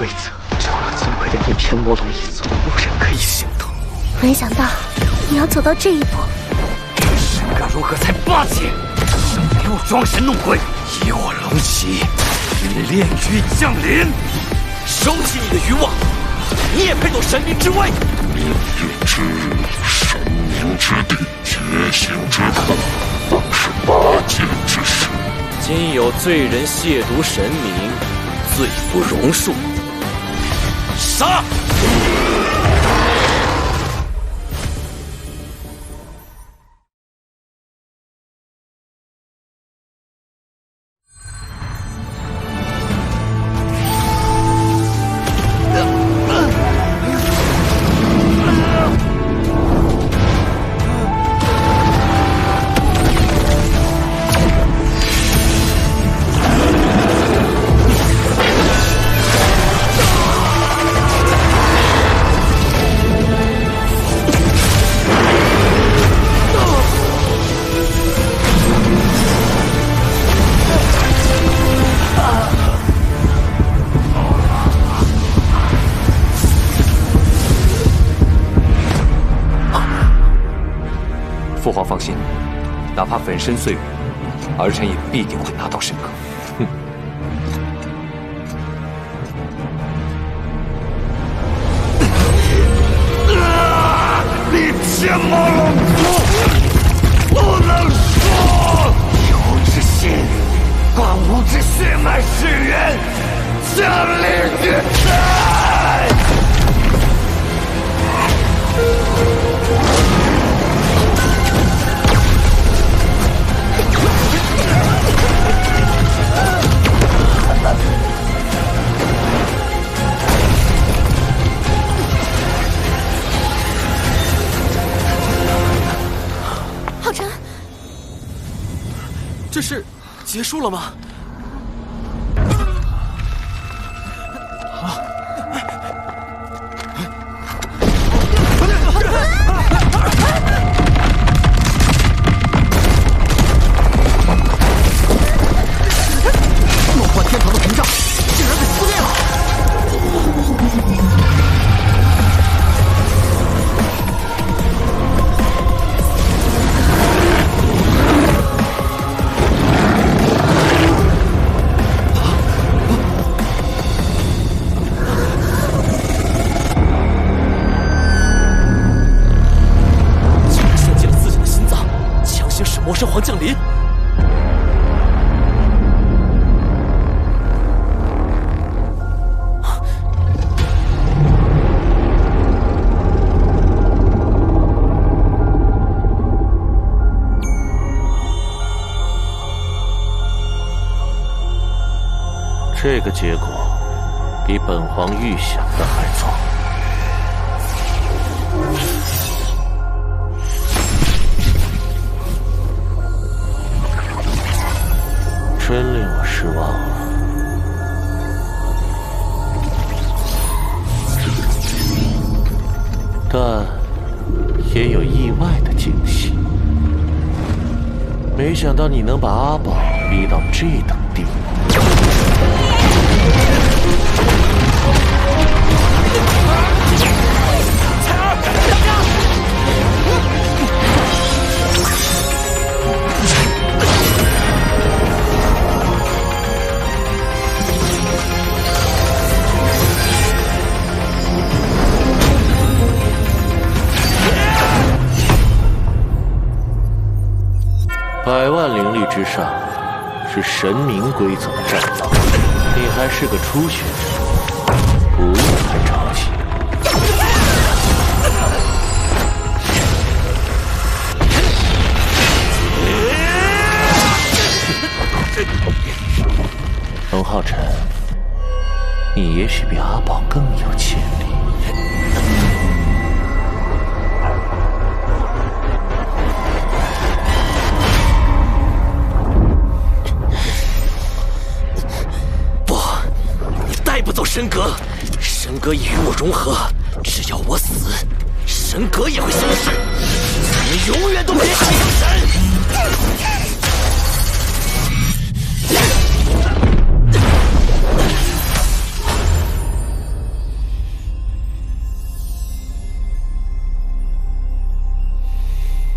规则，除了尊贵的逆天魔龙一族，无人可以行动。没想到你要走到这一步。神格如何才8阶？没有装神弄鬼，以我龙旗与炼狱降临。收起你的渔网，你也配斗神明之威？命运之日，神明之地，觉醒之刻，当是8阶之事。今有罪人亵渎神明，罪不容恕。杀！父皇放心，哪怕粉身碎骨，儿臣也必定会拿到神格。哼！你天魔龙族不能说！有之心，光无之血脉始源，降临于天！浩辰，这是结束了吗？梦幻天堂的屏障竟然被撕裂了！魔神皇降临！这个结果比本皇预想的还糟。真令我失望了。但也有意外的惊喜。没想到你能把阿宝逼到这等地步。彩儿，大家！100万灵力之上是神明规则的战斗，你还是个初学者，不用太着急。龙浩辰，你也许比阿宝更有潜力。带不走神格，神格已与我融合，只要我死，神格也会消失，你永远都别想成神！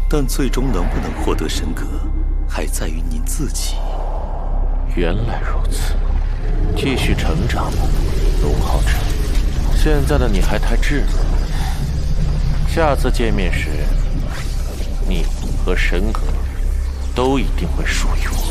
但最终能不能获得神格，还在于您自己。原来如此，继续成长吧，龙浩辰。现在的你还太稚嫩，下次见面时，你和神格都一定会属于我。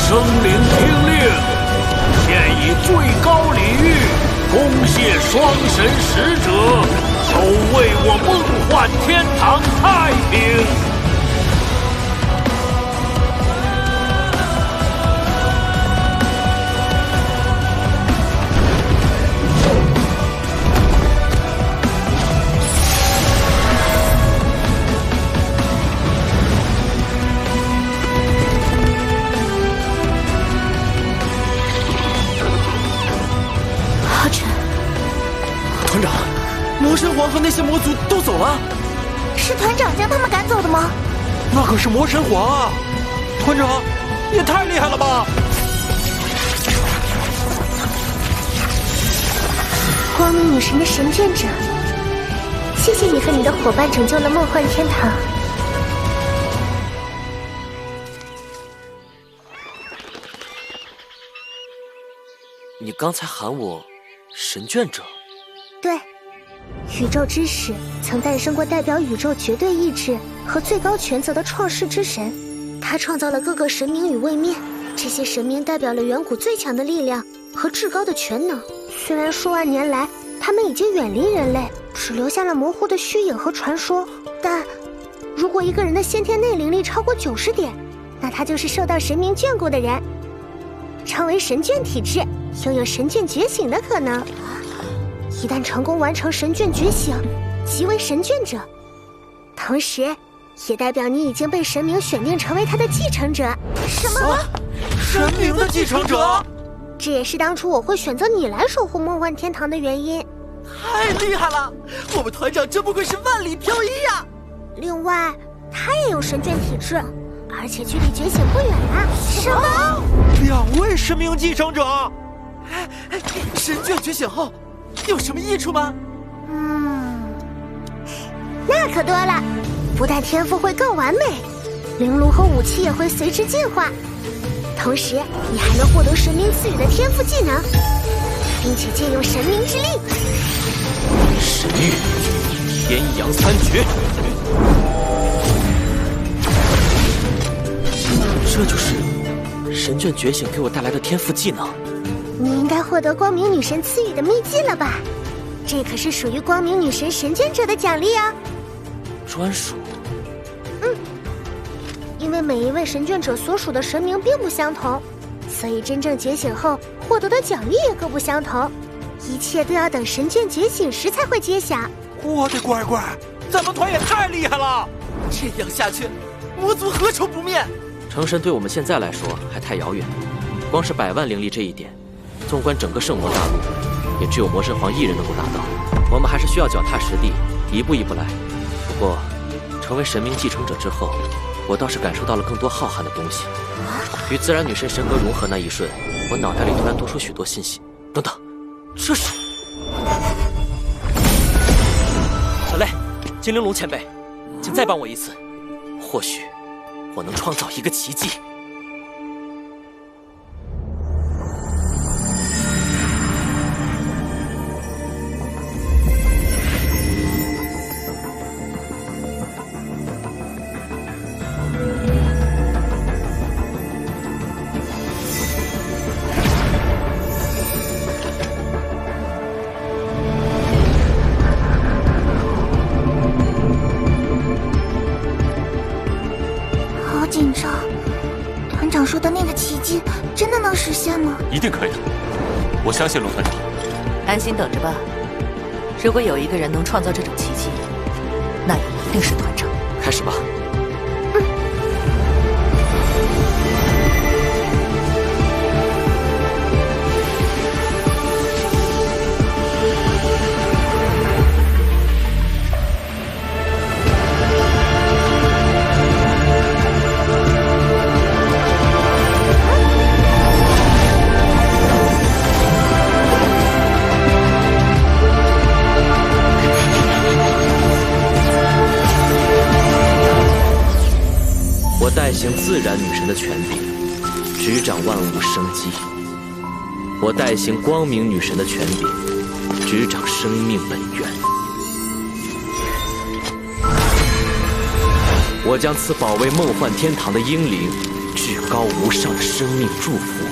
生灵听令，现以最高礼遇恭谢双神使者，守卫我梦幻天堂太平。团长，魔神皇和那些魔族都走了。是团长将他们赶走的吗？那可是魔神皇啊！团长，也太厉害了吧！光明女神的神眷者，谢谢你和你的伙伴拯救了梦幻天堂。你刚才喊我神眷者？对，宇宙之始曾诞生过代表宇宙绝对意志和最高权责的创世之神，他创造了各个神明与位面，这些神明代表了远古最强的力量和至高的全能。虽然数万年来他们已经远离人类，只留下了模糊的虚影和传说，但如果一个人的先天内灵力超过90点，那他就是受到神明眷顾的人，成为神眷体质，拥有神眷觉醒的可能。一旦成功完成神眷觉醒，即为神眷者，同时也代表你已经被神明选定成为他的继承者。什么？神明的继承者？这也是当初我会选择你来守护梦幻天堂的原因。太厉害了！我们团长真不愧是万里挑一呀！另外，他也有神眷体质，而且距离觉醒不远啊。什么？2位神明继承者？神眷觉醒后有什么益处吗？那可多了，不但天赋会更完美，灵炉和武器也会随之进化，同时你还能获得神明赐予的天赋技能，并且借用神明之力。神域天阳三绝，这就是神眷觉醒给我带来的天赋技能。你应该获得光明女神赐予的秘技了吧？这可是属于光明女神神眷者的奖励啊！专属？因为每一位神眷者所属的神明并不相同，所以真正觉醒后获得的奖励也各不相同。一切都要等神眷觉醒时才会揭晓。我的乖乖，咱们团也太厉害了！这样下去，魔族何愁不灭？成神对我们现在来说还太遥远，光是100万灵力这一点，纵观整个圣魔大陆，也只有魔神皇一人能够达到。我们还是需要脚踏实地，一步一步来。不过，成为神明继承者之后，我倒是感受到了更多浩瀚的东西。与自然女神神格融合那一瞬，我脑袋里突然多出许多信息。等等，这是……小雷，精灵龙前辈，请再帮我一次，或许我能创造一个奇迹。说的那个奇迹真的能实现吗？一定可以，我相信龙团长。安心等着吧。如果有一个人能创造这种奇迹，那也一定是团长。开始吧。我代行自然女神的权柄，执掌万物生机。我代行光明女神的权柄，执掌生命本源。我将赐保卫梦幻天堂的英灵至高无上的生命祝福。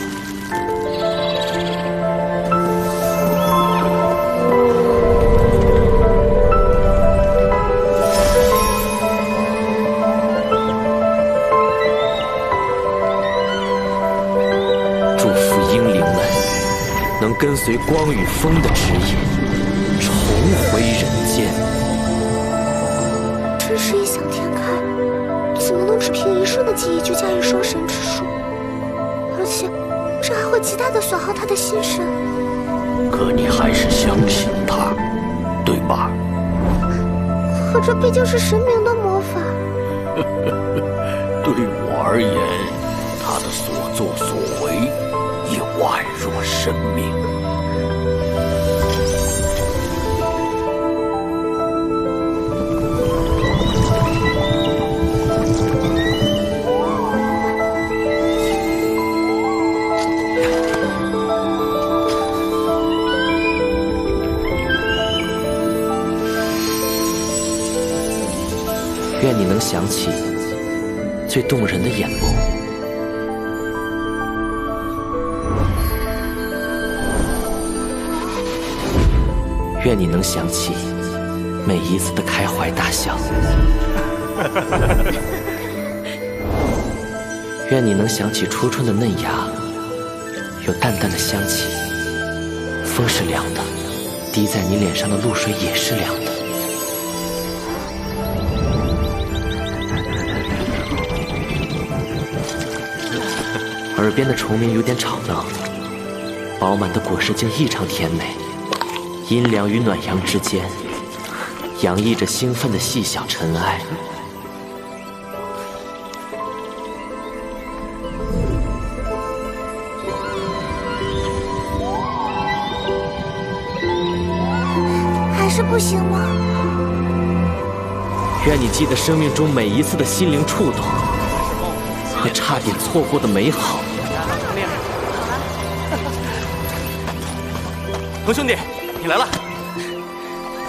能跟随光与风的指引，重回人间。真是异想天开，怎么能只凭一瞬的记忆就驾驭双神之术？而且，这还会极大的损耗他的心神。可你还是相信他，对吧？可这毕竟是神明的魔法。对我而言，他的所作所为也宛若生命。愿你能想起最动人的眼眸，愿你能想起每一次的开怀大笑，愿你能想起初春的嫩芽有淡淡的香气，风是凉的，滴在你脸上的露水也是凉的。耳边的虫鸣有点吵闹，饱满的果实竟异常甜美，阴凉与暖阳之间，洋溢着兴奋的细小尘埃。还是不行吗？愿你记得生命中每一次的心灵触动和差点错过的美好。鹏兄弟，你来了，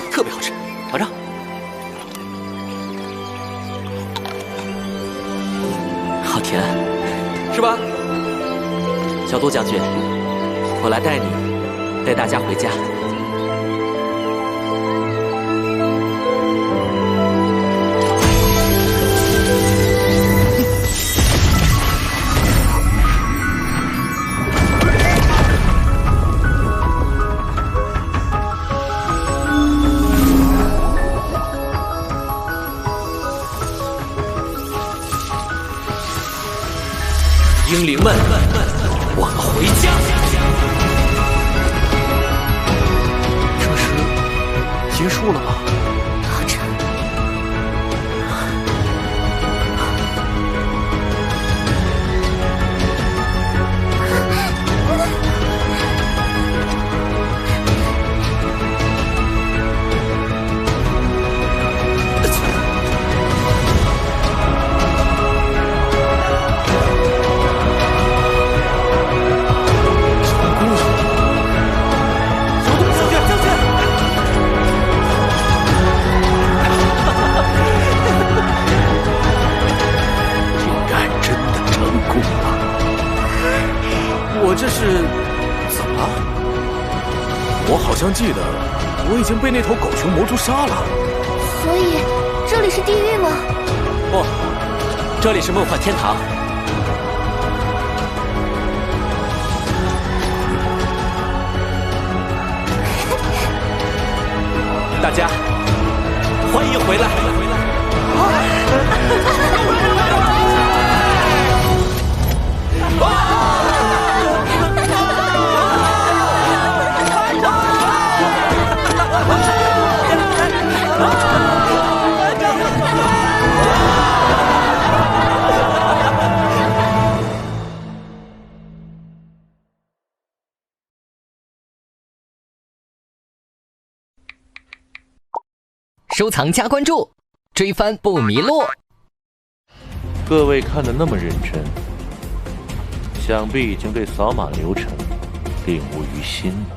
特别好吃，尝尝。好甜，是吧？小杜将军，我来带你，带大家回家。英灵们，我们回家。这是结束了吗？好沉。我这是怎么了？我好像记得我已经被那头狗熊魔蛛杀了。所以这里是地狱吗？不，这里是梦幻天堂。大家欢迎回来。收藏加关注，追番不迷路。各位看得那么认真，想必已经对扫码流程领悟于心了。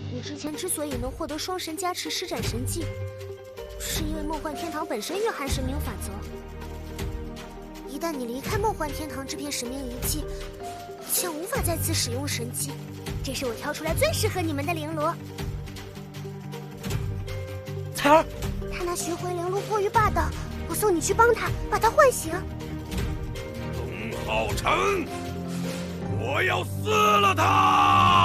你之前之所以能获得双神加持施展神技，是因为梦幻天堂本身蕴含神明法则。一旦你离开梦幻天堂这片神明遗迹，将无法再次使用神技。这是我挑出来最适合你们的绫罗。彩儿，他那巡回绫罗过于霸道，我送你去帮他，把他唤醒。龙皓成，我要撕了他！